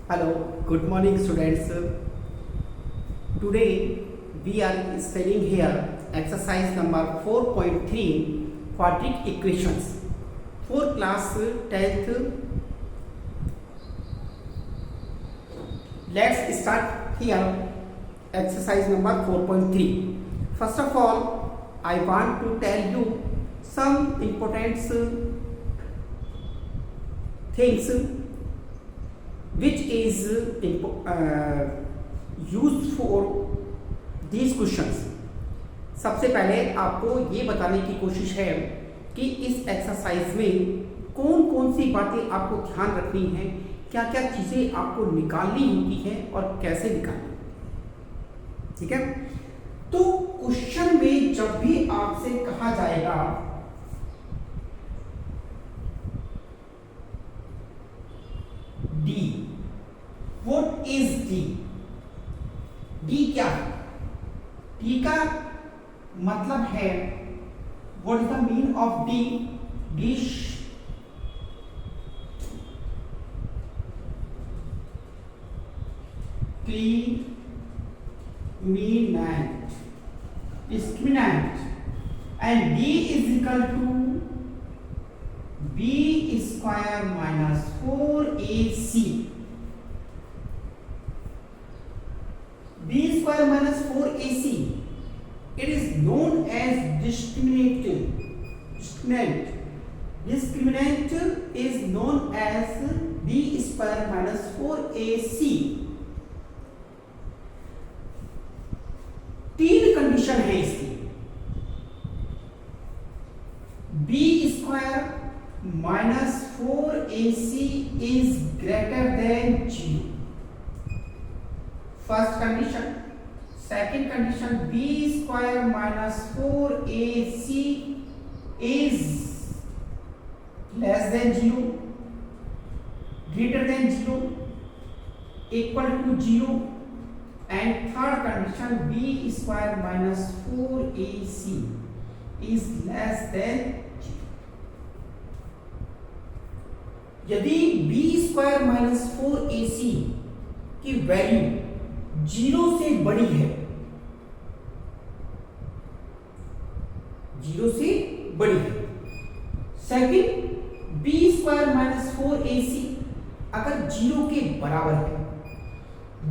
Hello, good morning students. Today we are studying here exercise number 4.3 quadratic equations for class 10th. Let's start here exercise number 4.3. First of all, I want to tell you some important things which is used for these questions. सबसे पहले आपको ये बताने की कोशिश है कि इस एक्सरसाइज में कौन कौन सी बातें आपको ध्यान रखनी है, क्या क्या चीज़ें आपको निकालनी होती हैं और कैसे निकालनी, ठीक है। तो क्वेश्चन में जब भी आपसे कहा जाएगा D, what is D, D क्या है, डी का मतलब है what is the mean of D, dish discriminant and d is equal to b square minus 4ac. b square minus 4ac, it is known as discriminant. Discriminant is known as b square minus 4ac. तीन condition है इसकी, B square minus 4ac is greater than 0, first condition. Second condition, B square minus 4ac is less than 0, greater than 0, equal to 0, and third condition, b square minus 4ac is less than 0. यदि b square minus 4ac की value 0 से बड़ी है, 0 से बड़ी है, second b square minus 4ac अगर 0 के बराबर है,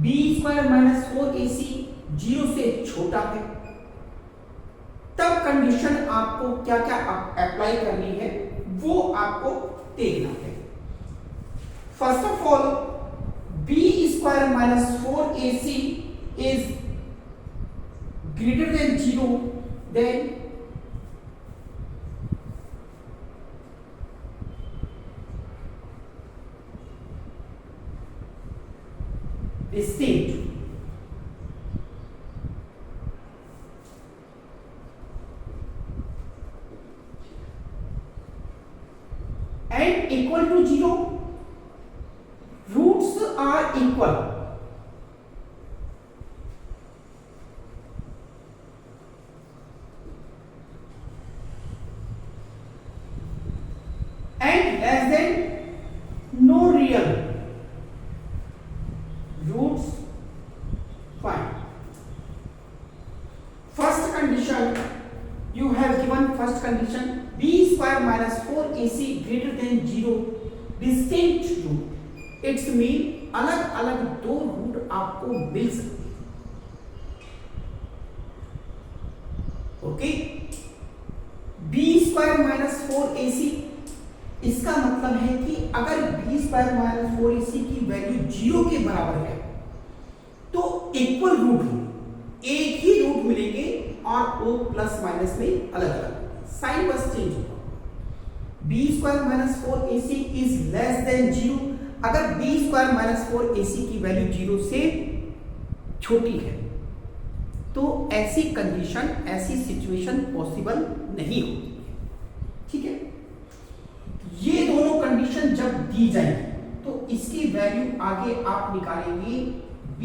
बी स्क्वायर माइनस 4ac 0 से छोटा है, तब कंडीशन आपको क्या क्या अप्लाई करनी है वो आपको देखना है। First of all, B square minus 4ac is greater than 0, then distinct, and equal to 0, roots are equal, and less than no real, roots fine. First condition, you have given first condition, b square minus 4ac greater than 0, distinct root. It's mean अलग अलग दो root आपको मिल सकते हैं, okay. b square minus 4ac, इसका मतलब है कि अगर b स्क्वायर माइनस 4ac की वैल्यू 0 के बराबर है तो इक्वल रूट होंगे, एक ही रूट मिलेंगे और वो प्लस माइनस में अलग अलग साइन बस चेंज होगा। b square minus 4ac is less than 0, अगर b स्क्वायर माइनस 4ac की वैल्यू 0 से छोटी है तो ऐसी कंडीशन, ऐसी सिचुएशन पॉसिबल नहीं होती है, ठीक है। ये दोनों कंडीशन जब दी जाएगी तो इसकी वैल्यू आगे आप निकालेंगे b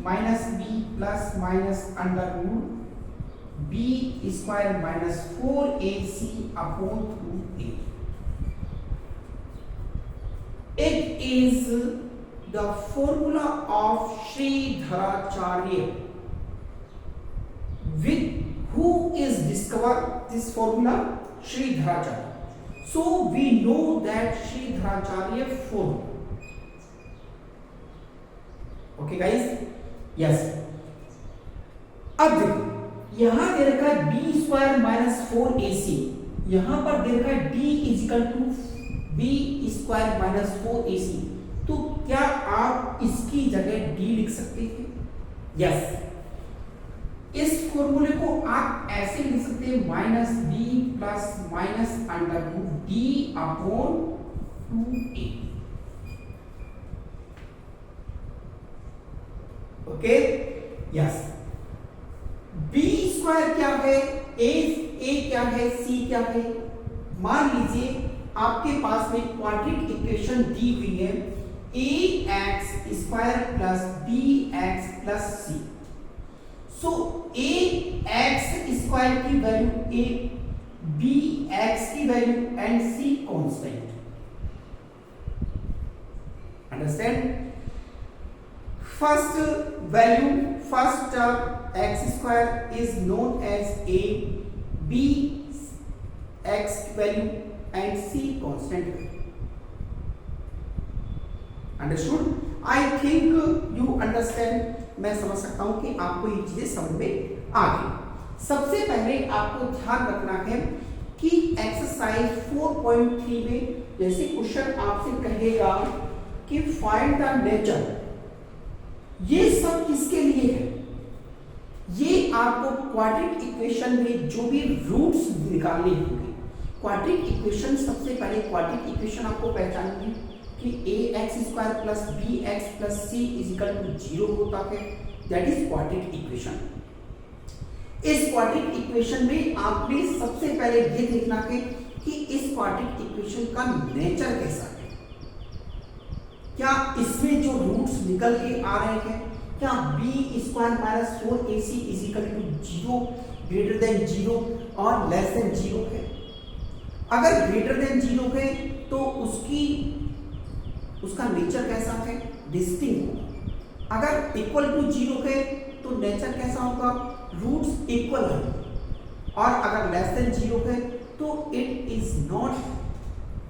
minus B plus minus under root b square minus 4ac upon root a. It is the formula of Sridharacharya, with who is discovered this formula? Sridharacharya. So we know that Sridharacharya formula. Okay guys, yes. अब देखो यहां दे रखा है B square minus 4ac, यहां पर दे रखा है d is equal to B square minus 4ac, तो क्या आप इसकी जगह d लिख सकते हैं? यस, इस फॉर्मूले को आप ऐसे लिख सकते हैं minus B plus minus under root D upon 2a। Okay yes, B square क्या है, ए क्या है, सी क्या है? मान लीजिए आपके पास में क्वाड्रेटिक इक्वेशन दी हुई है A X square plus B X plus C. So A X square की वैल्यू ए, बी एक्स की value and C constant. Understand? First value, first term x square is known as a, b x value and c constant value. Understood? I think you understand. मैं समझ सकता हूं कि आपको ये चीजें समझ में आ गई। सबसे पहले आपको ध्यान रखना है कि एक्सरसाइज 4.3 में जैसे क्वेश्चन आपसे कहेगा कि फाइंड द नेचर, ये सब किसके लिए है? ये आपको क्वाड्रेटिक इक्वेशन में जो भी रूट्स निकालने होंगे। क्वाड्रेटिक इक्वेशन, सबसे पहले क्वाड्रेटिक इक्वेशन आपको पहचाननी है कि A X square plus B X plus C is equal to 0 होता है, दैट इज क्वाड्रेटिक इक्वेशन। इस क्वाड्रेटिक इक्वेशन में आपने सबसे पहले ये देखना है कि इस क्वाड्रेटिक इक्वेशन का नेचर कैसा है। क्या इसमें जो रूट्स निकल के आ रहे हैं, क्या B square minus 4ac is equal to 0 greater than 0 और लेस देन 0 है? अगर ग्रेटर देन 0 है तो उसका नेचर कैसा है? डिस्टिंक्ट होगा। अगर इक्वल टू 0 है तो नेचर कैसा होगा? रूट्स इक्वल है। और अगर लेस देन 0 है तो it is not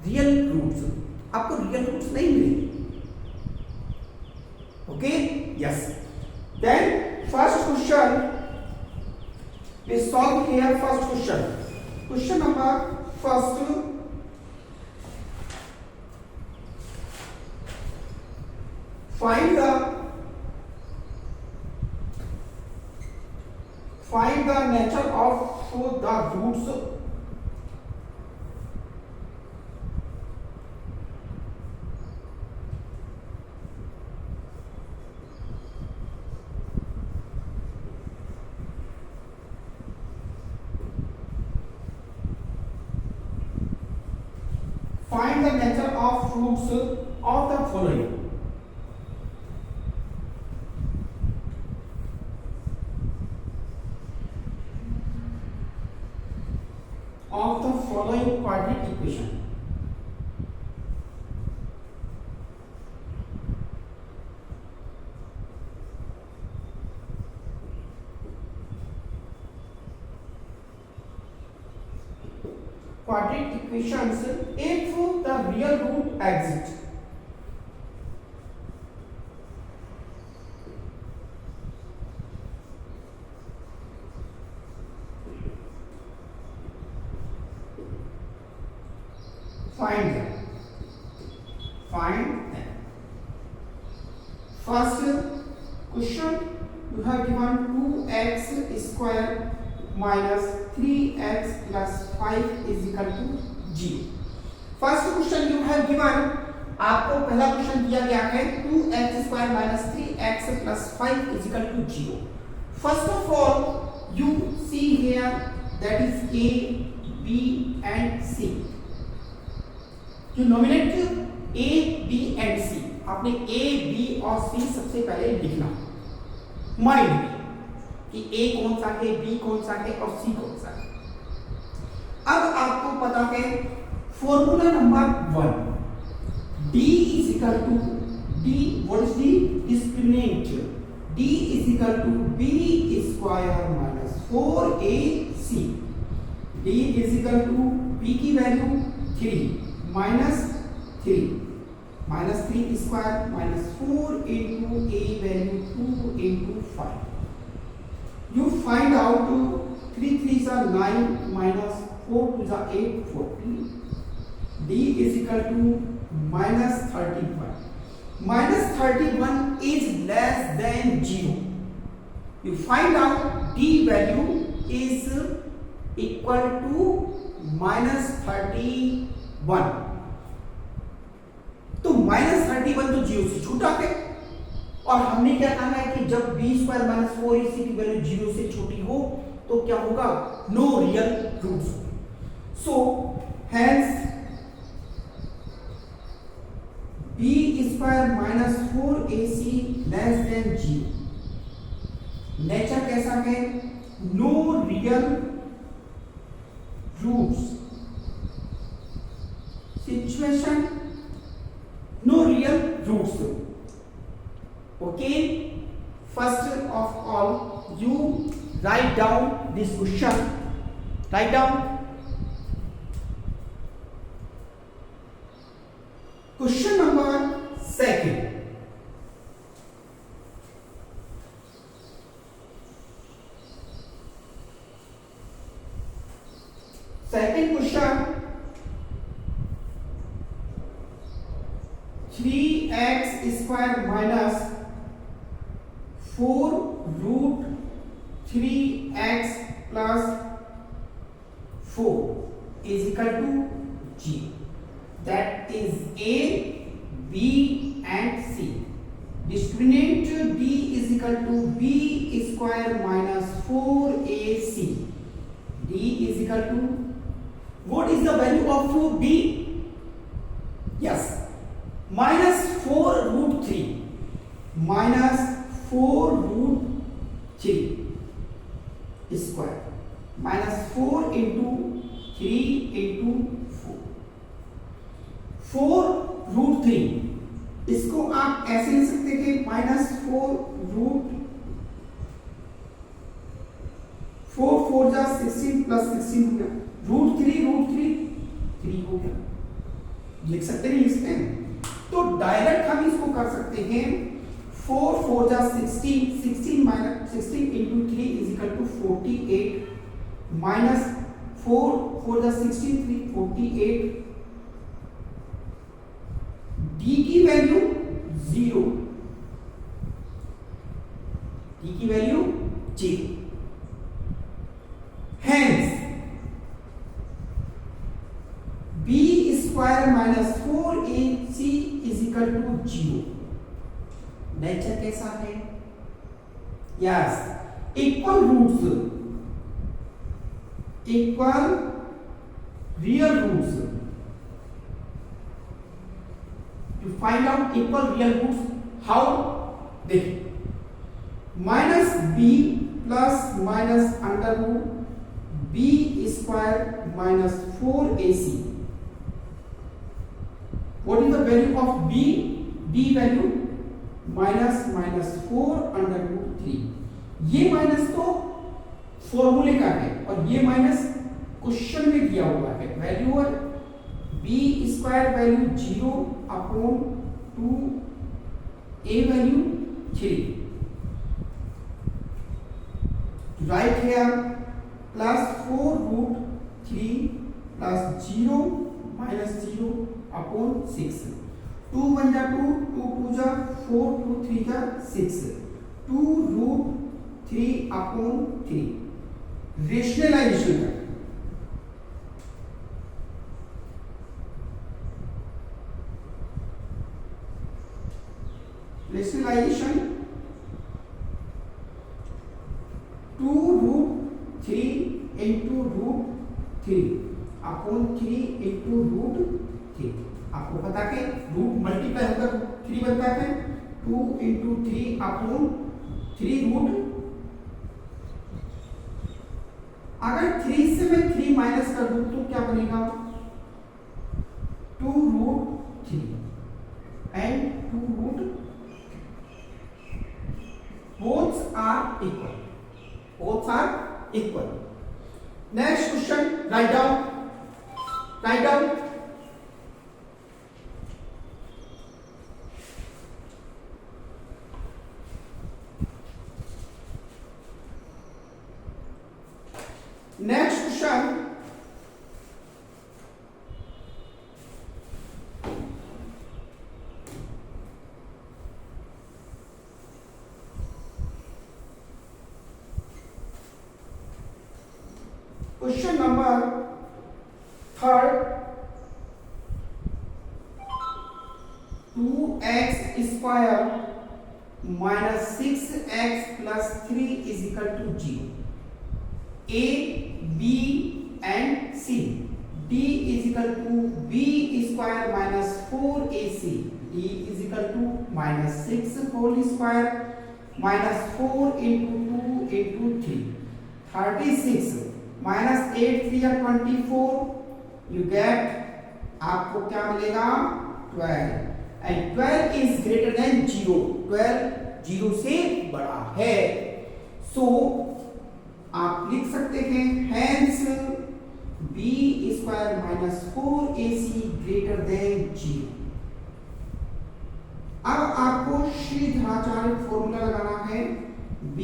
real roots, आपको रियल रूट्स नहीं मिलेंगे। Okay, yes. Then first question we solve here. First question, question number first, find the nature of the roots find the nature of roots of the following. Of the following quadratic equation. Quadratic equations if the real root exists. Find them. First question, you have given 2x square minus 3x plus 5 is equal to 0. First question you have given, आपको पहला question दिया गया है 2x square minus 3x plus 5 is equal to 0. First of all you see here that is a, b and c. You nominate a, b and c. आपने a, b और c सबसे पहले लिखना माइंड में कि a कौन सा है, b कौन सा है और c कौन सा है. अब आपको पता है formula number 1, d is equal to D, what is the discriminant? D is equal to B square minus 4AC. D is equal to B की value 3 minus 3 minus 3 square minus 4 into A value 2 into 5. You find out 3 3s are 9 minus 4 2s are 8, 14. D is equal to minus 31. Minus 31 is less than 0. You find out D value is equal to minus 31. तो minus 31 तो 0 से छोटा है, और हमने क्या कहा है कि जब बी स्क्वायर माइनस 4ac की वैल्यू 0 से छोटी हो तो क्या होगा, no real roots. So hence B square minus 4ac less than 0। Nature कैसा है, no real roots. Situation, no real roots. Okay, first of all you write down this question. Write down question number 2. Second question, 3x square minus 4 root 3x plus 4 is equal to 0. That is A, B and C. Discriminant D is equal to B square minus 4AC. D is equal to, what is the value of B? Yes, minus 4 root 3 minus 4 root 3 square minus 4 into 3 into 4 root 3, इसको आप ऐसे लिख सकते हैं minus 4 root 4 4 जा 16 plus 16 हो गया, root 3 हो गया, लिख सकते नहीं लिखते हैं। तो डायरेक्ट हम इसको कर सकते हैं 4 4 जा 16, 16 minus 16 into 3 is equal to 48 minus 4 4 जा 16 3 48। D की वैल्यू 0, D की value 0। Hence B square minus 4AC is equal to 0। Nature कैसा है, yes, equal roots, equal real roots. To find out equal real roots, how, देखिए, minus B plus minus under root B square minus 4AC। What is the value of B? B value minus minus 4 under root 3। ये minus तो फॉर्मूले का है और ये minus question में दिया हुआ है। वैल्यू है B square value 0 upon 2 A value 3। Right here plus 4 root 3 plus 0 minus 0 upon 6। 2 1 जा 2, 2 2 जा 4, 2 3 जा 6, 2 रूट 3 अपॉन 3। रेशनलाइजेशन है, rationalisation 2 root 3 into root 3 upon 3 into root 3। आपको पता है रूट मल्टीप्लाई होकर 3 बनता है, 2 इंटू 3 अपॉन 3 रूट। अगर 3 से मैं 3 माइनस कर दूं तो क्या बनेगा, 2 root 3 and 2 root both are equal. Next question, write down. Next question, question number third, 2x square minus 6x plus 3 is equal to 0. A, B and C. D is equal to B square minus 4AC. D is equal to minus 6 whole square minus 4 into 2 into 3. 36 minus 8 3 are 24. You get, आपको क्या मिलेगा 12 and 12 is greater than 0. 12 0 से बड़ा है. So आप लिख सकते हैं hence b square minus 4ac greater than 0. अब आपको श्रीधराचार्य फॉर्मूला लगाना है b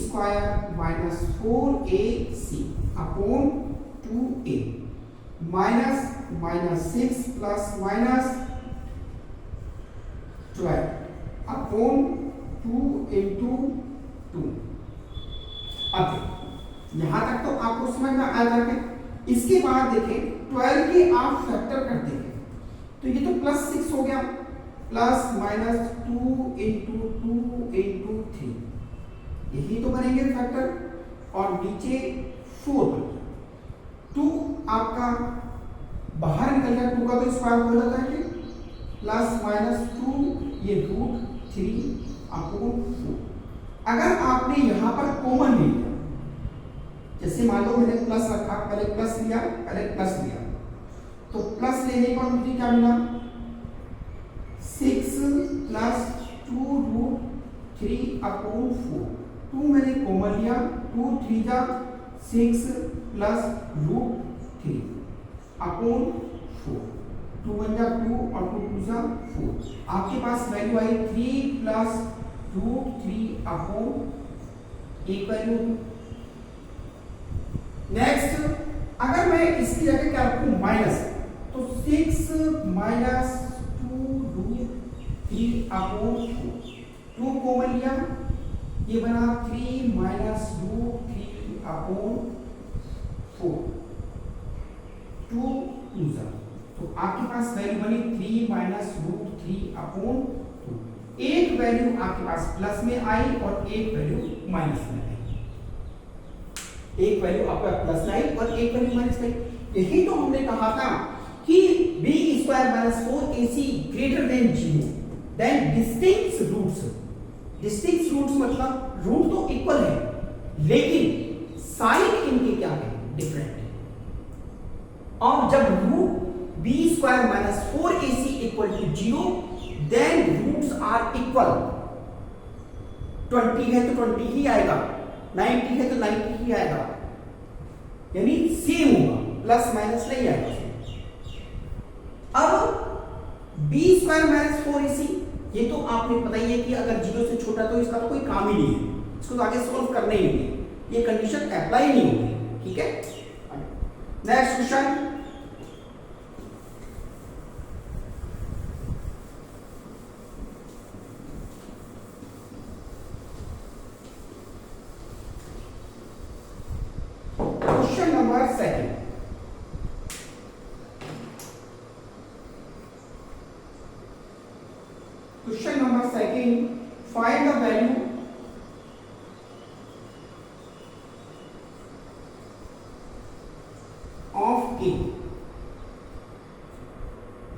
square minus 4ac upon 2a minus minus 6 plus minus 12 upon 2 into 2. अब यहां तक तो आपको समझ में आ जाएगा. इसके बाद देखें 12 के आप फैक्टर कर देंगे तो ये तो प्लस 6 हो गया प्लस माइनस 2 इंटू 2 इंटू 3. यही तो बनेंगे फैक्टर और नीचे 4 बन गया. 2 आपका बाहर निकल गया. 2 का तो स्क्वायर हो जाता है प्लस माइनस 2 ये रूट 3 अपॉन 4. अगर आपने यहां पर कॉमन ले लिया, जैसे मान लो मैंने प्लस रखा, पहले प्लस लिया तो प्लस लेने पर मुझे क्या मिला 6 प्लस 2 रूट 3 अपॉन 4. 2 मैंने कॉमन लिया, 2 3 जा 6 प्लस रूट 3 अपॉन 4. 2 1 जा 2 और 2 2 जा 4. आपके पास वैल्यू आई 3 प्लस रूट 3 अपॉन एक वैल्यू. नेक्स्ट अगर मैं इसकी जगह क्या रखूं माइनस, तो 6 माइनस 2 रूट 3 अपॉन 4. 2 कॉमन लिया, ये बना 3 माइनस रूट 3 अपॉन 4. 2 2 जा, तो आपके पास वैल्यू बनी 3 माइनस रूट 3 अपॉन 2. एक वैल्यू आपके पास प्लस में आई और एक वैल्यू माइनस में आई. एक वैल्यू आपका प्लस में आई और एक वैल्यू माइनस में. यही तो हमने कहा था कि b square minus 4ac greater than 0 then distinct roots. Distinct roots मतलब रूट तो इक्वल है लेकिन साइन इनके क्या है डिफरेंट है. और जब root b square minus 4ac equal to 0 then roots are equal. 20 है तो 20 ही आएगा, 90 है तो 90 ही आएगा, यानी सेम होगा, प्लस माइनस नहीं आएगा. अब b स्क्वायर माइनस 4ac ये तो आपने पता ही है कि अगर 0 से छोटा तो इसका तो कोई काम ही नहीं है, इसको तो आगे सॉल्व करना ही नहीं है, ये कंडीशन अप्लाई नहीं होगी. ठीक है. Next question, question number second. Question number second, find the value of k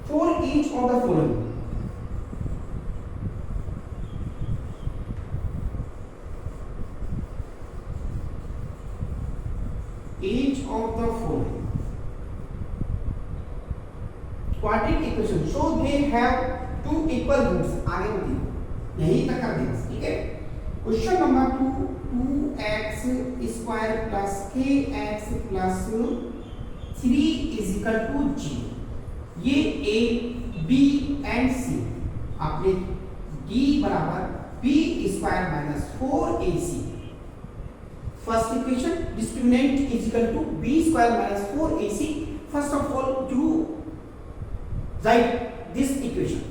for each of the following. Each of the following quadratic equation so they have two equal roots. आगे बढ़िए, यही तक कर देंगे. ठीक है. Question number 2, 2x square plus kx plus 3 is equal to 0। ये a b and c आपने d बराबर b square minus 4ac first equation discriminant is equal to b square minus 4ac। First of all to write this equation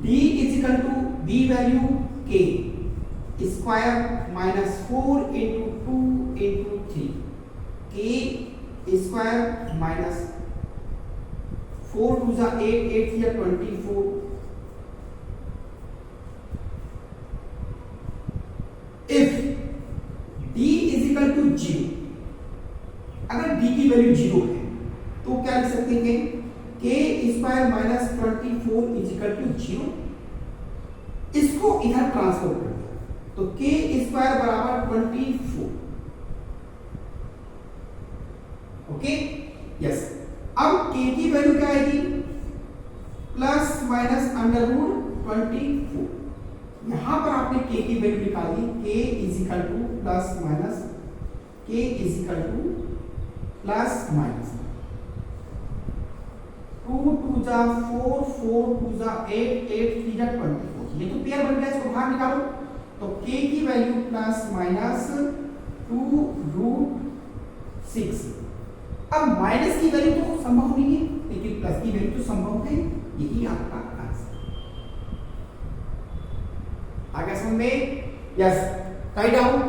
d is equal to b value k square minus 4 into 2 into 3 k square minus 4 to the 8 8 here 24 if d is equal to 0 अगर d की value 0 है तो क्या लिख सकते हैं k square minus 24 is equal to 0। इसको इधर ट्रांसफर कर दिया तो k स्क्वायर बराबर 24। Okay yes. अब k की वैल्यू क्या आएगी प्लस माइनस अंडर रूट 24। यहां पर आपने k की वैल्यू निकाली k is equal two plus minus k is equal two plus minus 2 2 जा 4 4 2 जा 8 8 3 जा 24। ये तो पेयर बन गया, इसको बाहर निकालो तो k की वैल्यू प्लस माइनस 2 रूट 6। अब माइनस की वैल्यू तो संभव नहीं है लेकिन प्लस की वैल्यू तो संभव है। यही आपका आंसर आ गया समझ में? Yes write down.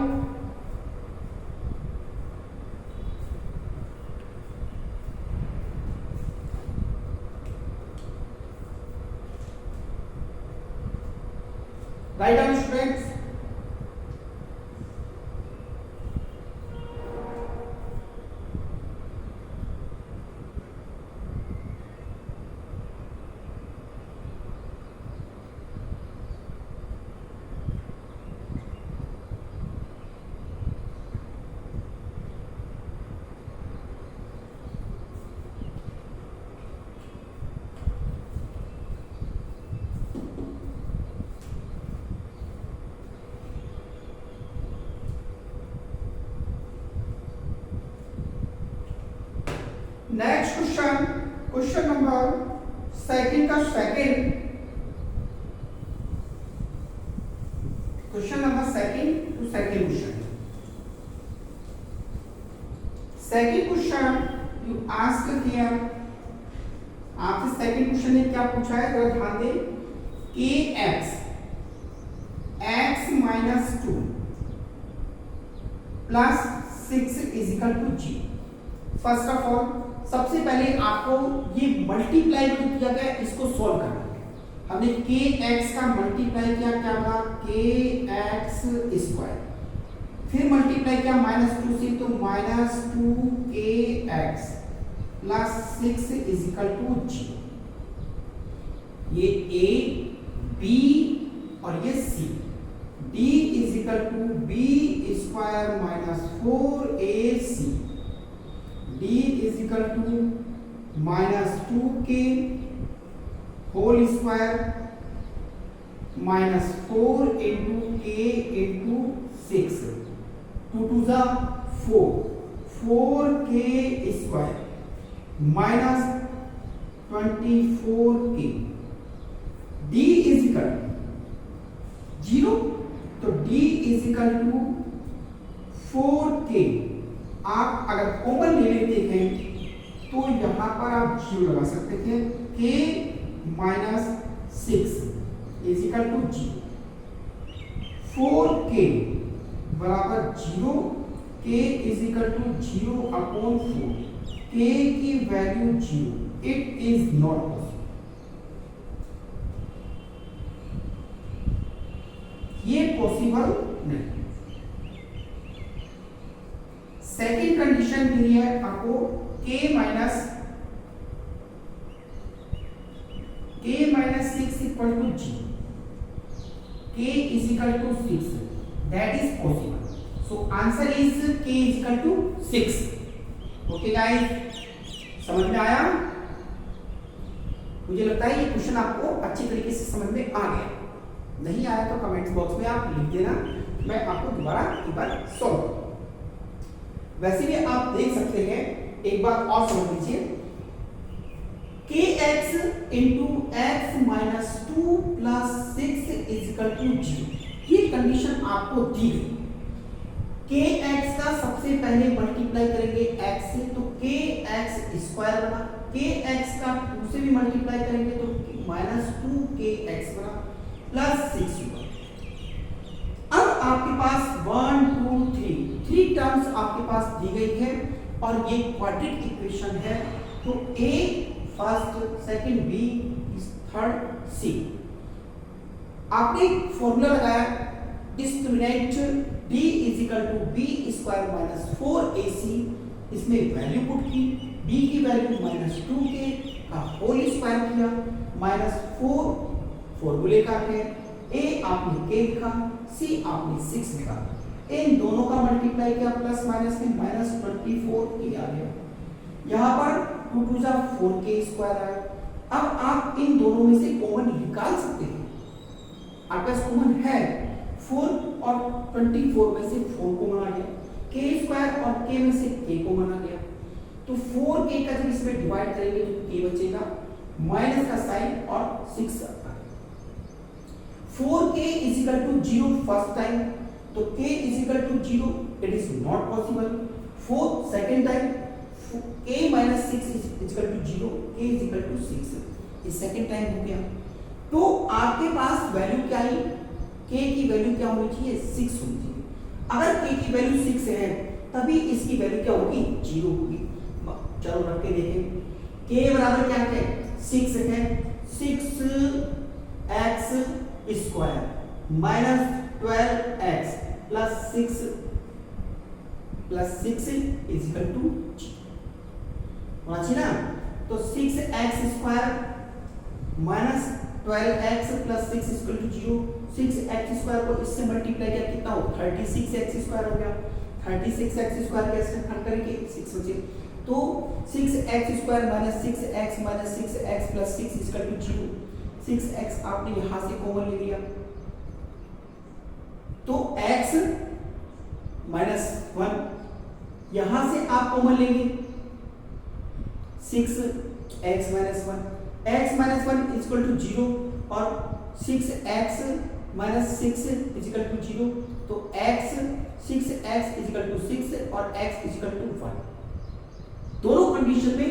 Write down students. Next question, question number second का second, question number second to second question. Second question you ask here, आपसे सेकंड क्वेश्चन ने क्या पूछा है जरा ध्यान दें। kx x minus 2 plus 6 is equal to g। फर्स्ट ऑफ ऑल सबसे पहले आपको ये मल्टीप्लाई जो किया गया इसको सॉल्व करना है। हमने kx का मल्टीप्लाई किया, क्या बना kx स्क्वायर, फिर मल्टीप्लाई किया माइनस 2 से तो minus 2kx plus 6 is equal to g। ये a b और ये c, d is equal to b square minus 4ac, d is equal to minus 2k whole square minus 4 into k into 6, 2 2 जा 4, 4k square minus 24k, d is equal to 0 तो d is equal to 4k। आप अगर common ले लेते हैं तो यहां पर आप 0 लगा सकते थे, k minus 6 is equal to 0, 4k बराबर 0, k is equal to 0 upon 4, k की value 0, it is not possible. ये पॉसिबल नहीं। सेकेंड कंडीशन दी है आपको k minus 6 equal to g, k is equal to 6, that is possible. So answer is k is equal to 6। Okay guys, समझ में आया? मुझे लगता है ये क्वेश्चन आपको अच्छी तरीके से समझ में आ गया। नहीं आया तो कमेंट्स बॉक्स में आप लिख देना, मैं आपको दोबारा एक बार सॉल्व। वैसे भी आप देख सकते हैं, एक बार और समझ लीजिए, kx into X minus 2 plus 6 is equal to 0। ये कंडीशन आपको दी गई। kx का सबसे पहले मल्टीप्लाई करेंगे x से तो kx स्क्वायर बना, kx का 2 से भी मल्टीप्लाई करेंगे तो माइनस 2kx बना प्लस 6 होगा। अब आपके पास 1 2 3 टर्म्स आपके पास दी गई है और ये क्वाड्रेटिक इक्वेशन है, तो a first, second b, third c। आपने फॉर्मूला लगाया discriminant d is equal to b square minus 4ac, इसमें वैल्यू पुट की, b की वैल्यू माइनस 2k का होल स्क्वायर किया, माइनस 4 फॉर्मूले का है, a आपने k लिखा, c आपने 6 लिखा, इन दोनों का मल्टीप्लाई किया प्लस माइनस में माइनस 24k आ गया। यहाँ पर 2 2 जा 4k स्क्वायर आया। अब आप इन दोनों में से कॉमन निकाल सकते हैं, आपके पास कॉमन है 4 और 24 में से 4 कॉमन आ गया, k स्क्वायर और k में से k कॉमन आ गया, तो 4k का जब इसमें डिवाइड करेंगे तो k बचेगा, माइनस का साइन और 6 आता है। 4k is equal to 0 first time, तो k is equal to 0, it is not possible. 4 second time, k minus 6 is equal to 0, k is equal to 6, ये सेकंड टाइम हो गया। तो आपके पास वैल्यू क्या आई, k की वैल्यू क्या होनी चाहिए, 6 होनी चाहिए। अगर k की वैल्यू 6 है तभी इसकी वैल्यू क्या होगी, 0 होगी। चलो रख के देखें, k बराबर क्या है, 6 है, 6x square minus 12x plus 6 is equal to 0 होना चाहिए ना। तो 6x square minus 12x plus 6 is equal to 0, 6x square को इससे मल्टीप्लाई किया कितना हो, 36x स्क्वायर हो गया। 36x स्क्वायर कैसे हल करेंगे, 6 बचे, तो 6x square minus 6x plus 6 is equal to 0। 6x आपने यहां से कॉमन ले लिया, तो x माइनस 1 यहां से आप कॉमन लेंगे, 6x minus 1, x minus 1 is equal to 0 और 6x minus 6 is equal to 0, तो x 6x is equal to 6 और x इज इक्वल टू 1। दोनों कंडीशन में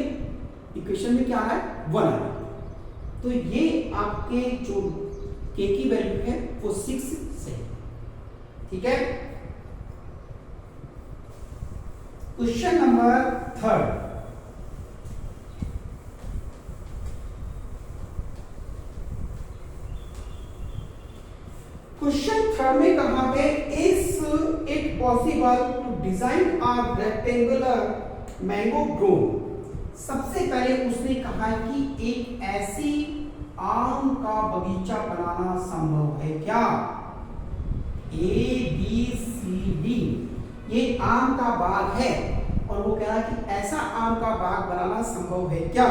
इक्वेशन में क्या आ रहा है, 1 आ रहा है। तो ये आपके जो k की वैल्यू है वो 6 से, ठीक है। क्वेश्चन नंबर 3, क्वेश्चन 3 में कहा है, is it possible to design a rectangular mango grove. सबसे पहले उसने कहा कि एक ऐसी आम का बगीचा बनाना संभव है क्या, A B C D, ये आम का बाग है और वो कह रहा है कि ऐसा आम का बाग बनाना संभव है क्या।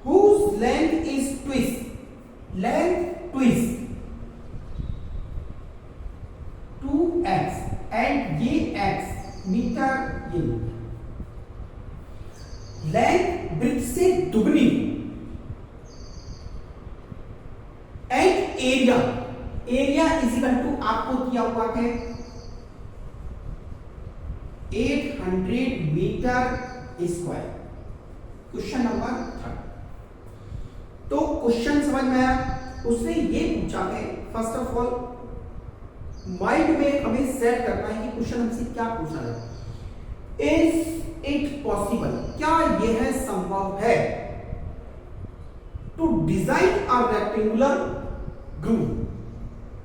Whose length is twist, length twist 2x and ये x मीटर, ये लेंथ ब्रिज से दुगनी and area, area is equal to आपको दिया हुआ है 800 मीटर स्क्वायर। क्वेश्चन नंबर 3, तो क्वेश्चन समझ में आया। उसने ये पूछा है, फर्स्ट ऑफ ऑल माइंड में हमें सेट करना है कि क्वेश्चन हमसे क्या पूछा है। इज इट पॉसिबल, क्या यह संभव है, to design a rectangular grove,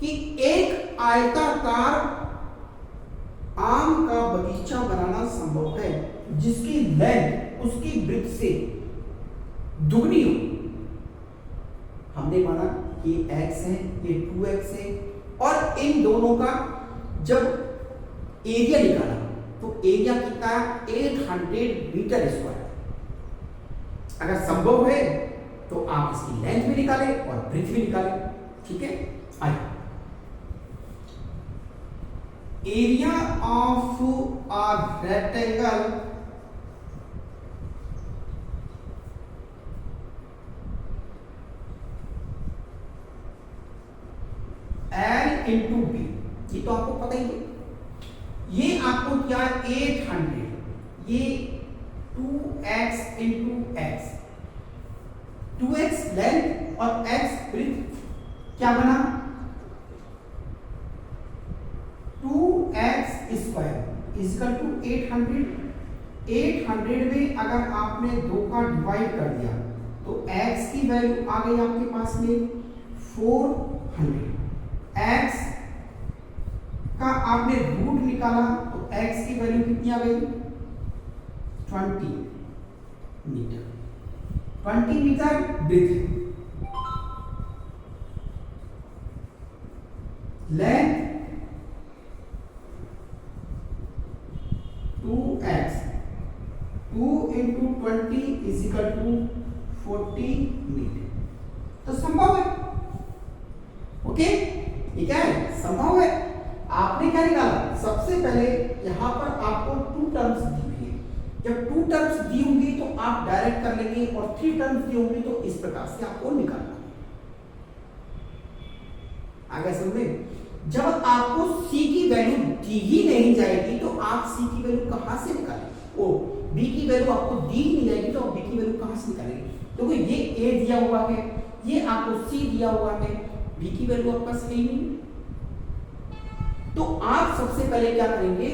कि एक आयताकार आम का बगीचा बनाना संभव है जिसकी लेंथ उसकी ब्रिथ से दुगनी हो। हमने माना ये x है, ये 2x है और इन दोनों का जब एरिया निकाला तो एरिया कितना, 800 मीटर स्क्वायर। अगर संभव है तो आप इसकी लेंथ भी निकालें और ब्रेथ भी निकालें। ठीक है, आइए। Area of a rectangle L into b, ये तो आपको पता ही है। ये आपको क्या 800, ये 2x into x, 2x length और x ब्रेथ, क्या बना 2x स्क्वायर इजकल टू 800। 800 में अगर आपने 2 का डिवाइड कर दिया तो x की वैल्यू आ गई आपके पास में 400। x का आपने रूट निकाला तो x की वैल्यू कितनी आ गई 20 metre. 20 metre breadth, length 2x, 2 into 20 is equal to 40 metre. तो संभव है। ओके, ये क्या है, संभव है। आपने क्या निकाला, सबसे पहले यहां पर आपको 2 टर्म्स दी हुई है। जब 2 टर्म्स दी होंगी तो आप डायरेक्ट कर लेंगे, और 3 टर्म्स दी होंगी तो इस प्रकार से आपको निकालना है। आगे समझे। जब आपको c की वैल्यू दी ही नहीं जाएगी तो आप c की वैल्यू कहां से निकालेंगे? ओ, b की वैल्यू आपको दी ही नहीं जाएगी तो आप b की वैल्यू कहां से निकालेंगे? क्योंकि ये a दिया हुआ है, ये आपको c दिया हुआ है, b की वैल्यू आपके पास है ही नहीं। तो आप सबसे पहले क्या करेंगे,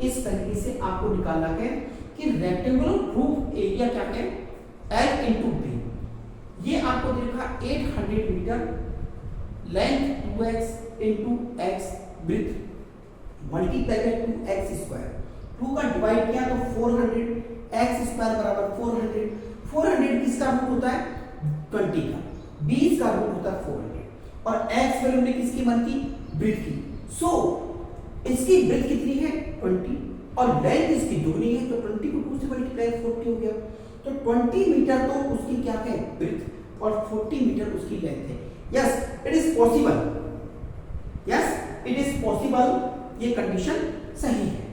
इस तरीके से आपको निकालना है कि रेक्टेंगुलर रूफ एरिया क्या है L इंटू बी। ये आपको दे रखा 800 metre, length 2x into x breadth multiply by 2x square. 2 का डिवाइड किया तो 400, x स्क्वायर बराबर 400। 400 किसका रूट होता है 20 का, 20 का रूट होता है 400, और x वैल्यू ने किसकी मान की ब्रेथ की। सो इसकी ब्रेथ कितनी है 20 और लेंथ इसकी दुगनी है, तो 20 को 2 से मल्टीप्लाई 40 हो गया। तो 20 मीटर तो उसकी क्या है ब्रेथ और 40 मीटर उसकी लेंथ है। Yes it is possible, yes it is possible, ये कंडीशन सही है।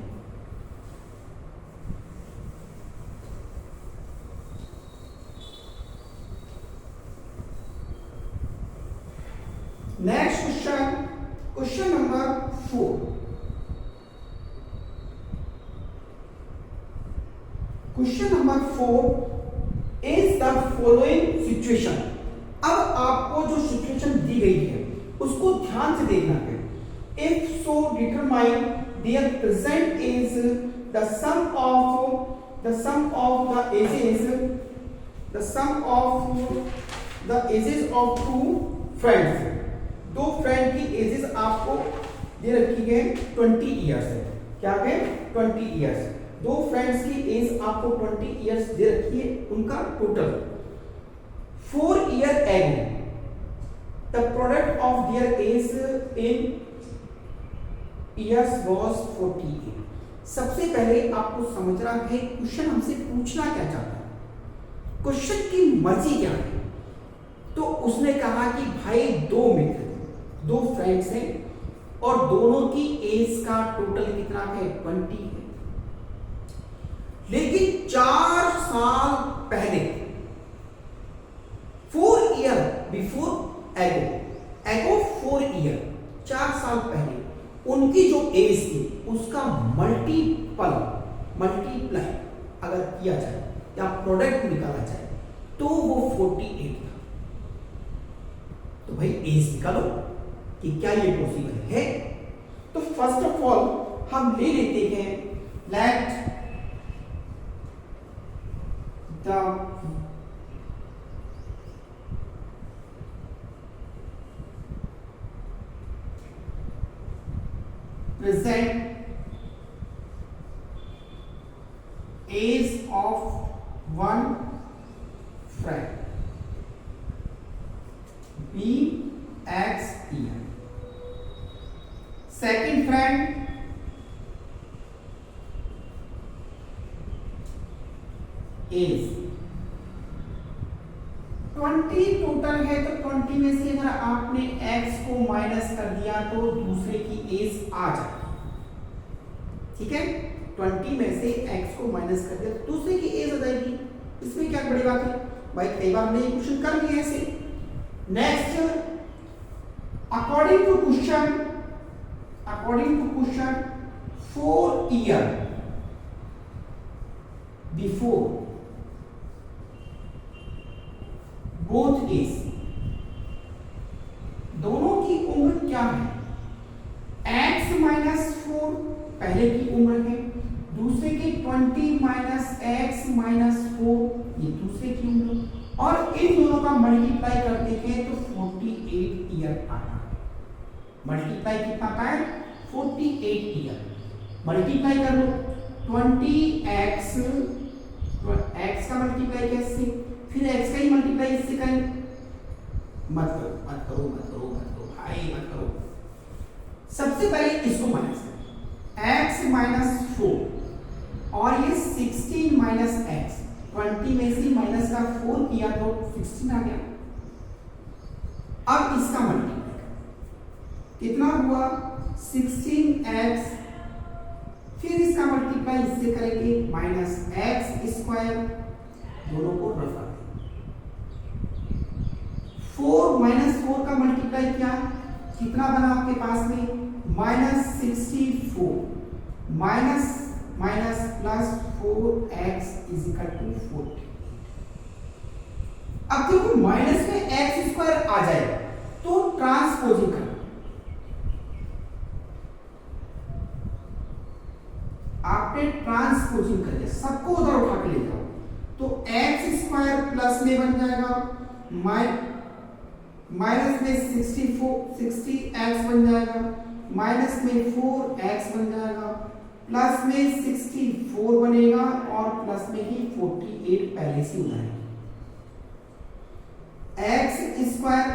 Next question, question number 4। Question number 4 is the following situation. अब आपको जो सिचुएशन दी गई है उसको ध्यान से देखना है। If so determine their present is the sum of the ages of 2 friends. 2 friend की एजेस आपको दे रखी है 20 ईयर्स है। क्या है 20 ईयर्स। 2 फ्रेंड्स की एज आपको 20 ईयर्स दे रखी है, उनका total 4 year ago the product of their age in years was 48। सबसे पहले आपको समझना है क्वेश्चन हमसे पूछना क्या चाहता है, क्वेश्चन की मर्जी क्या है। तो उसने कहा कि भाई 2 मित्र, 2 फ्रेंड्स हैं और दोनों की एज का टोटल कितना है 20 है, लेकिन 4 साल पहले 4 ईयर बिफोर एगो 4 ईयर 4 साल पहले उनकी जो एज थी उसका मल्टीप्लाई अगर किया जाए या प्रोडक्ट निकाला जाए तो वो 48 था। तो भाई एज निकालो कि क्या ये पॉसिबल है। तो फर्स्ट ऑफ ऑल हम ले लेते हैं let the present age of one friend be x year, second friend is 20 total है, तो 20 में से अगर आपने x को माइनस कर दिया तो दूसरे की एज आ जाएगी, ठीक है। 20 में से x को माइनस कर दिया तो दूसरे की एज आ जाएगी, इसमें क्या बड़ी बात है भाई, कई बार हमने ये क्वेश्चन कर लिए ऐसे। Next, according to question 4 year before both age, दोनों की उम्र क्या है, x माइनस 4 पहले की उम्र है, दूसरे की 20 माइनस x माइनस 4 ये दूसरे की उम्र, और इन दोनों का मल्टीप्लाई करते हैं तो 48 ईयर आता है। मल्टीप्लाई कितना आता है, 48 ईयर। मल्टीप्लाई कर लो 20x, x का मल्टीप्लाई कैसे, फिर x का ही मल्टीप्लाई इससे करें, मत करो भाई मत करो। सबसे पहले इसको माइनस करें, x माइनस 4 और ये 16 माइनस x, 20 में से माइनस का 4 किया तो 16 आ गया। अब इसका मल्टीप्लाई कितना हुआ, 16x, फिर इसका मल्टीप्लाई इससे करेंगे माइनस x स्क्वायर, दोनों को रफा 4 माइनस 4 का मल्टीप्लाई किया, कितना बना आपके पास में, minus 64 minus minus plus 4x is equal to 40। अब देखो माइनस में x स्क्वायर आ जाए तो ट्रांसपोजिंग करना, आपने ट्रांसपोजिंग कर दिया, सबको उधर उठा के ले जाओ, तो x स्क्वायर प्लस में बन जाएगा, माइनस में 60x बन जाएगा, माइनस में 4x बन जाएगा, प्लस में 64 बनेगा और प्लस में ही 48 पहले से उधर है। x square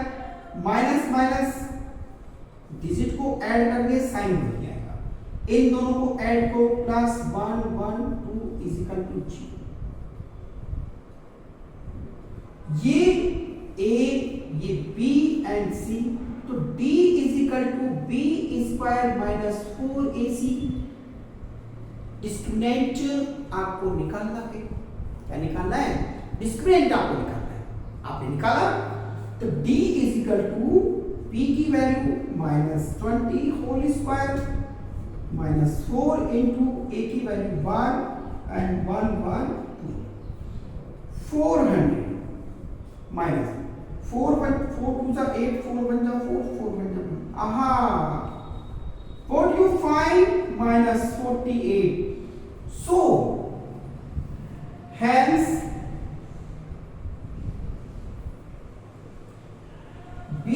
minus minus digit को ऐड करके साइन बन जाएगा, इन दोनों को ऐड को प्लस 1 1 2 इज इक्वल टू 0। ये a ये b एंड c, तो d is equal to b square minus 4ac। Discriminant आपको निकालना है, क्या निकालना है, डिस्क्रिमिनेंट आपको निकालना है, आपने निकाला तो d is equal to p की value minus 20 whole square minus 4 into a की वैल्यू 1 एंड 1 1 2, 400 माइनस 4 2 जा 8, 4 1 जा 4, 4 1 जा, aha, what you find, minus 48, so hence b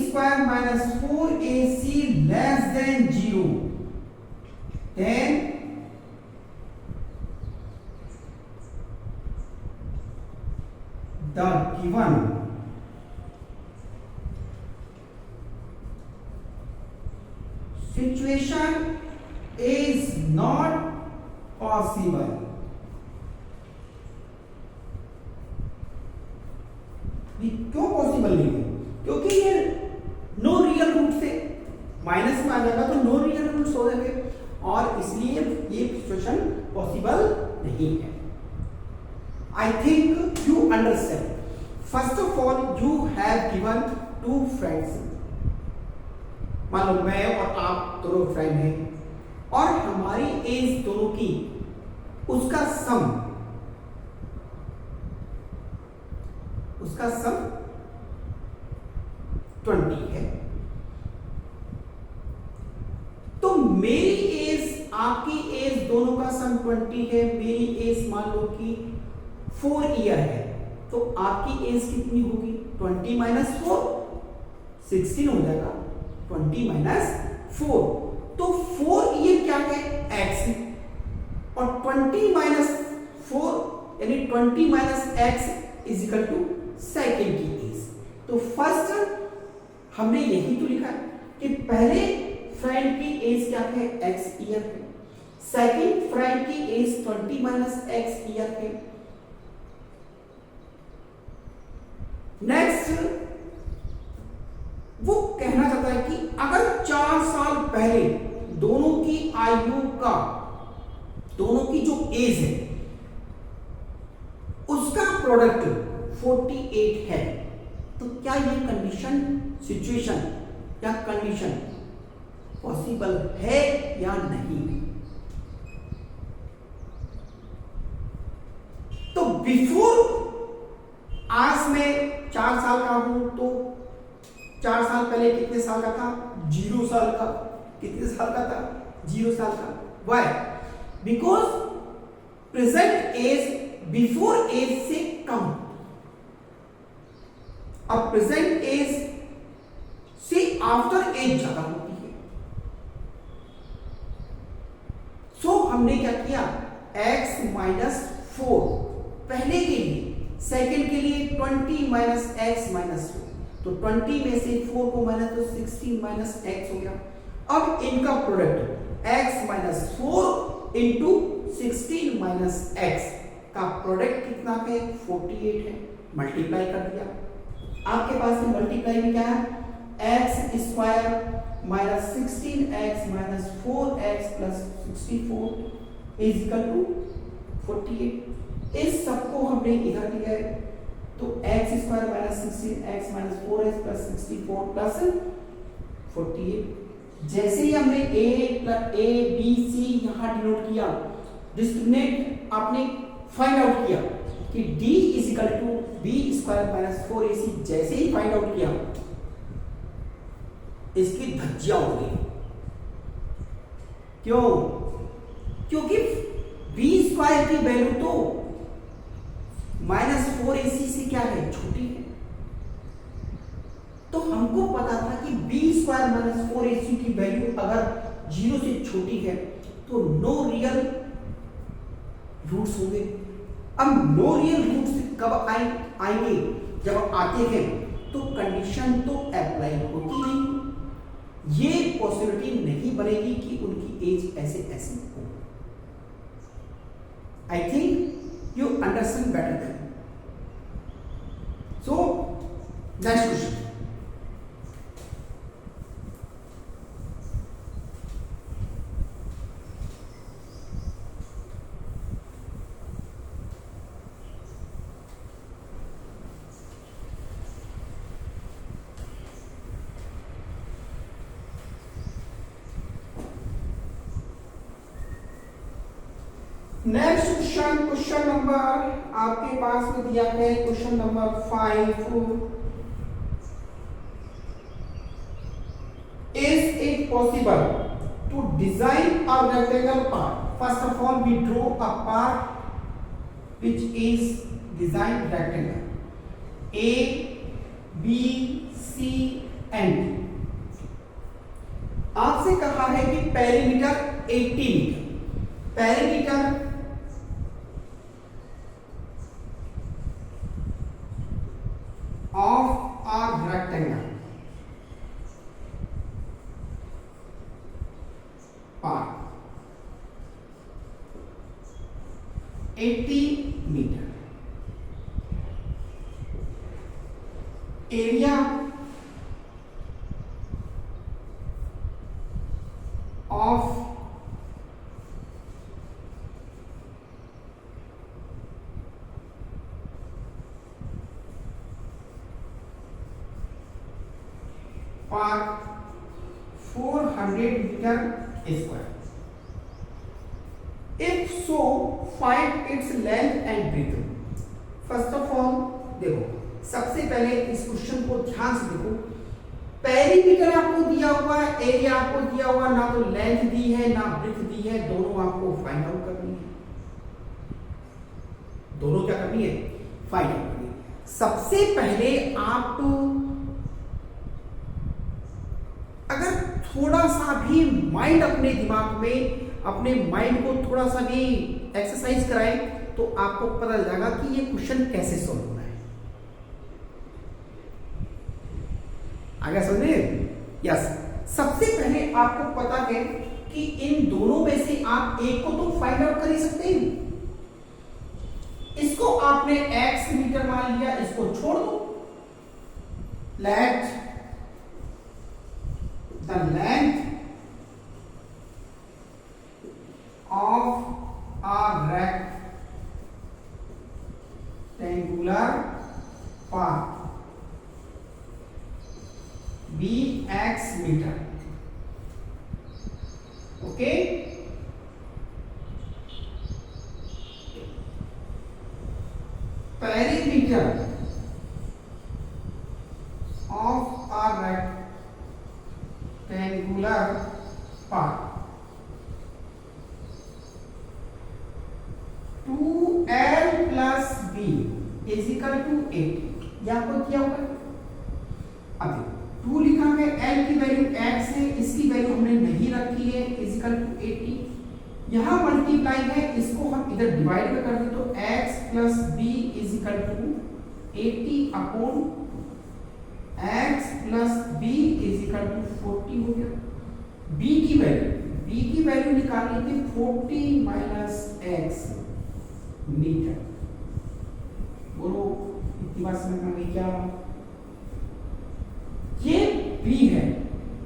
square minus 4ac less than 0, then the given situation is not possible। क्यों possible नहीं है, क्योंकि ये no real root से माइनस में आ जाएगा तो नो रियल रूट्स हो जाएंगे, और इसलिए ये सिचुएशन पॉसिबल नहीं है। आई think you understand. First of all you have given 2 friends, मान लो मैं और आप दोनों फ्रेंड हैं और हमारी एज दोनों की उसका सम 20 है, तो मेरी एज आपकी एज दोनों का सम 20 है, मेरी एज मान लो कि 4 ईयर है, तो आपकी एज कितनी होगी, 20 माइनस 4 16 हो जाएगा, 20 माइनस 4, तो 4 ईयर क्या है, x, और 20 माइनस 4 यानी 20 minus x is equal to second की एज। तो फर्स्ट हमने यही तो लिखा है कि पहले फ्रेंड की एज क्या है, x ईयर है, सेकेंड फ्रेंड की एज 20 माइनस x ईयर है, वो कहना चाहता है कि अगर 4 साल पहले दोनों की आयु का, दोनों की जो एज है उसका प्रोडक्ट 48 है, तो क्या ये कंडीशन, सिचुएशन या कंडीशन पॉसिबल है या नहीं? तो बिफोर, आज मैं 4 साल का हूं तो 4 साल पहले कितने साल का था? 0 साल का। कितने साल का था? 0 साल का। Why? Because present age before age से कम, और प्रेजेंट एज से आफ्टर एज ज्यादा होती है। सो हमने क्या किया? x माइनस 4 पहले के लिए, सेकंड के लिए 20 माइनस एक्स माइनस 4, तो 20 में से 4 को माइनस तो 16 माइनस एक्स हो गया। अब इनका product x minus 4 into 16 minus x का प्रोडक्ट कितना है? 48 है। मल्टीप्लाई कर दिया, आपके पास में मल्टीप्लाई में क्या है? X square minus 16x minus 4x plus 64 is equal to 48। इस सबको हमने इधर लिया है, तो x square minus 16x minus 4x plus 64 plus 48। जैसे ही हमने a b c यहां डिनोट किया, डिस्क्रिमिनेट आपने फाइंड आउट किया कि d is equal to b square minus 4ac, जैसे ही फाइंड आउट किया इसकी धज्जियां हो गई। क्यों? क्योंकि b स्क्वायर की वैल्यू तो माइनस 4ac से क्या है? छोटी है। तो हमको पता था कि b स्क्वायर माइनस 4ac की वैल्यू अगर 0 से छोटी है तो नो रियल रूट्स होंगे। अब नो रियल रूट्स कब आएंगे? जब आते हैं तो कंडीशन तो अप्लाई होती नहीं, ये पॉसिबिलिटी नहीं बनेगी कि उनकी एज ऐसे ऐसी हो। I think you understand better then. So next question, next question, question number आपके पास में दिया है question number 5। Is it possible to design a rectangle part? First of all we draw a part which is design rectangle A B C and. आपसे कहा है कि perimeter 80 मीटर, perimeter of a rectangle part 80 meter, area of part 400 meter square. If so, find its length and breadth. First of all, देखो सबसे पहले इस question को ध्यान से देखो। पेरीमीटर आपको दिया हुआ है, एरिया आपको दिया हुआ, ना तो लेंथ दी है ना ब्रेथ दी है, दोनों आपको फाइंड आउट करनी है। दोनों क्या करनी है? फाइंड आउट करनी है। सबसे पहले आप अगर थोड़ा सा भी माइंड अपने दिमाग में, अपने माइंड को थोड़ा सा भी एक्सरसाइज कराएं तो आपको पता लगेगा कि ये क्वेश्चन कैसे सॉल्व होना है। आगे समझे? यस। सबसे पहले आपको पता है कि इन दोनों में से आप एक को तो फाइंड आउट कर ही सकते हैं। इसको आपने x मीटर मान लिया, इसको छोड़ दो, let the length of a rectangular path be x meter. Okay, perimeter of a rectangular path 2l plus b is equal to 8. यह आपको क्या होगा? अभी 2 लिखा है, l की वैल्यू x है, इसकी वैल्यू हमने नहीं रखी है, इज इक्वल टू 80. यहां मल्टीप्लाई है, इसको हम इधर डिवाइड में कर दे तो x plus b is equal to 80 upon x plus b is equal to 40 हो गया. b की वैल्यू निकालनी थी 40 माइनस x मीटर. बोलो इतनी बात समझ में आई क्या? ये b है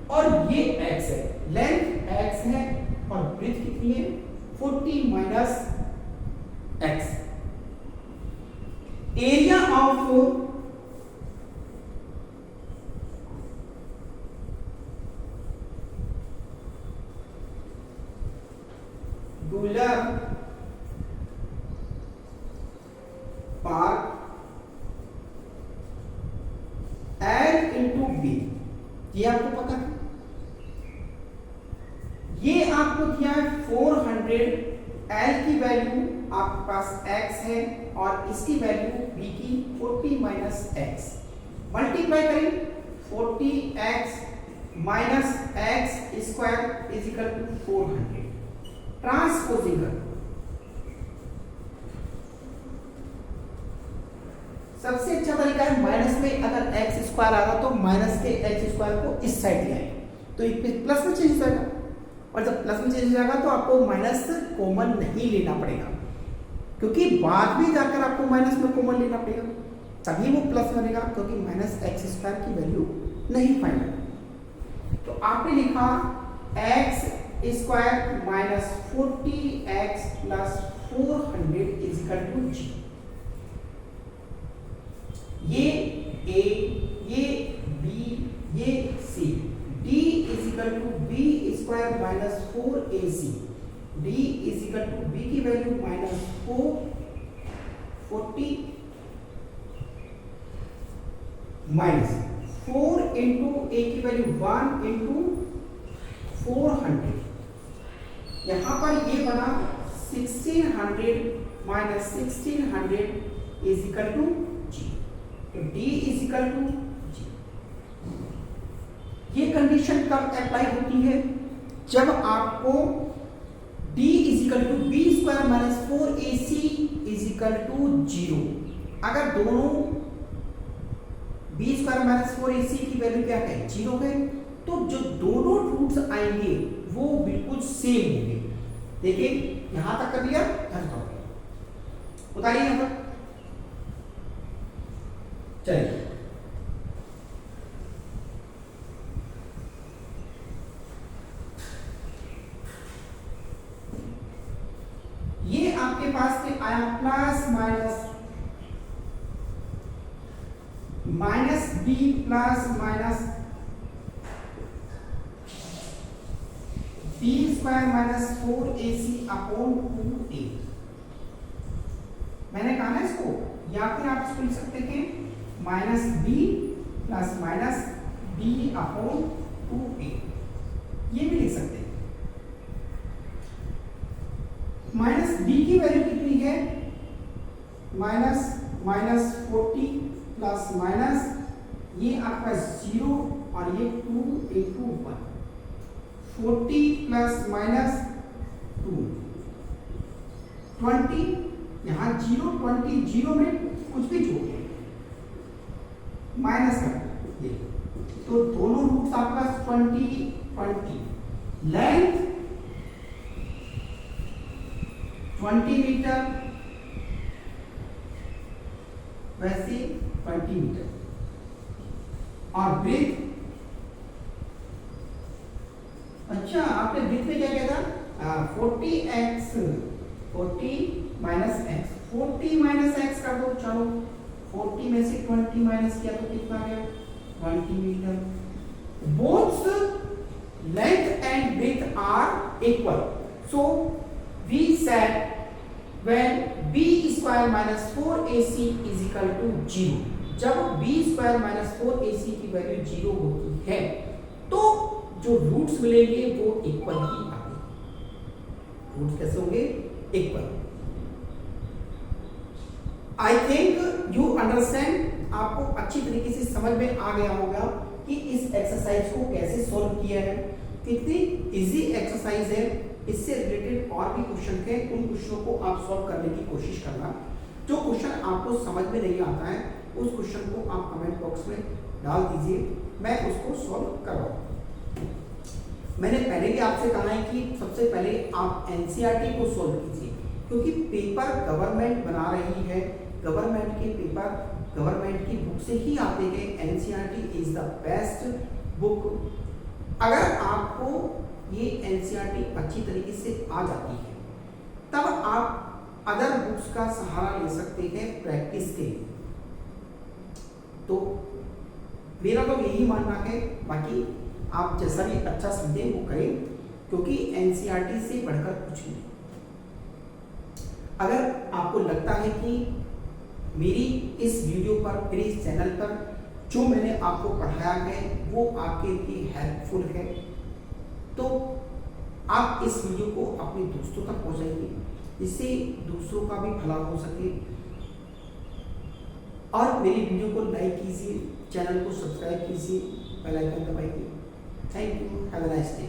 और ये x है, लेंथ x है और ब्रेथ कितनी है? 40 माइनस x. एरिया ऑफ गुलर पार्क L इंटू बी, ये आपको पता है. ये आपको दिया है 400. L की वैल्यू आपके पास x है और इसकी वैल्यू b की 40 माइनस x. मल्टीप्लाई करें 40x minus x square is equal to 400. Transposing कर, सबसे अच्छा तरीका है माइनस में अगर x स्क्वायर आ रहा तो माइनस के x स्क्वायर को इस साइड ले आए तो प्लस में चेंज हो जाएगा, और जब प्लस में चेंज हो जाएगा तो आपको माइनस कॉमन नहीं लेना पड़ेगा, क्योंकि बाद में जाकर आपको माइनस में कॉमन लेना पड़ेगा तभी वो प्लस बनेगा, क्योंकि माइनस एक्स स्क्वायर की वैल्यू नहीं फाइंड है. तो आपने लिखा x square minus 40x plus 400 is equal to g. ये a, ये b, ये c. d is equal to B square minus 4ac. d is equal to b की value minus 40 minus 4 into a की value 1 into 400. यहां पर ये बना 1600 minus 1600 is equal to g. तो d is equal to g. ये condition कब apply होती है? जब आपको d is equal to B square minus 4ac is equal to 0. अगर दोनों b स्क्वायर माइनस 4ac की वैल्यू क्या है? 0 है, तो जो दोनों रूट्स आएंगे वो बिल्कुल सेम होंगे. देखिए यहां तक कर लिया, उतारिए यहां पर. चलिए ये आपके पास के आया plus minus b plus minus b square minus 4ac upon 2a. मैंने कहा ना इसको, या फिर आप इसको लिख सकते हैं minus b plus minus b upon 2a. ये भी लिख सकते हैं. माइनस b की वैल्यू कितनी है? माइनस 40 प्लस माइनस ये आपका 0 और ये 2 इंटू 1. 40 plus minus 2 20. यहां 0 20 0 में कुछ भी जोड़ माइनस कर ये, तो दोनों रूट्स आपका 20 20. लेंथ 20 मीटर, वैसे 20 मीटर. और ब्रेथ, अच्छा आपने ब्रेथ में क्या किया था, 40x 40 minus x, 40 minus x कर दो, चलो 40 में से 20 माइनस किया तो कितना गया 20 metre. Both length and breadth are equal, so we said when b square minus 4ac is equal to 0, जब b square minus 4ac की वैल्यू 0 होती है तो जो रूट्स मिलेंगे वो इक्वल ही आएंगे। रूट्स कैसे होंगे, equal. I think you understand, आपको अच्छी तरीके से समझ में आ गया होगा कि इस एक्सरसाइज को कैसे सॉल्व किया है। कितनी इजी एक्सरसाइज है, इससे रिलेटेड और भी क्वेश्चन थे, उन क्वेश्चनों को आप सॉल्व करने की कोशिश करना। जो क्वेश्चन आपको समझ में नहीं आता है उस क्वेश्चन को आप कमेंट बॉक्स में डाल दीजिए, मैं उसको सॉल्व करवाऊंगा। मैंने पहले भी आपसे कहा है कि सबसे पहले आप एनसीईआरटी को सॉल्व कीजिए, क्योंकि पेपर गवर्नमेंट बना रही है, गवर्नमेंट के पेपर गवर्नमेंट की बुक से ही आते हैं। NCERT is the best book. अगर आपको ये एनसीईआरटी अच्छी तरीके से आ जाती है तब आप अदर बुक्स का सहारा ले सकते हैं प्रैक्टिस के लिए। तो मेरा तो यही मानना है, बाकी आप जैसा भी अच्छा समझे वो करें, क्योंकि एनसीईआरटी से बढ़कर कुछ नहीं। अगर आपको लगता है कि मेरी इस वीडियो पर, मेरे इस चैनल पर जो मैंने आपको पढ़ाया है वो आपके लिए हेल्पफुल है, तो आप इस वीडियो को अपने दोस्तों तक पहुंचाइए, जिससे दूसरों का भी भला हो सके। और मेरी वीडियो को लाइक कीजिए, चैनल को सब्सक्राइब कीजिए, बेल आइकन दबाइए। Thank you, have a nice day.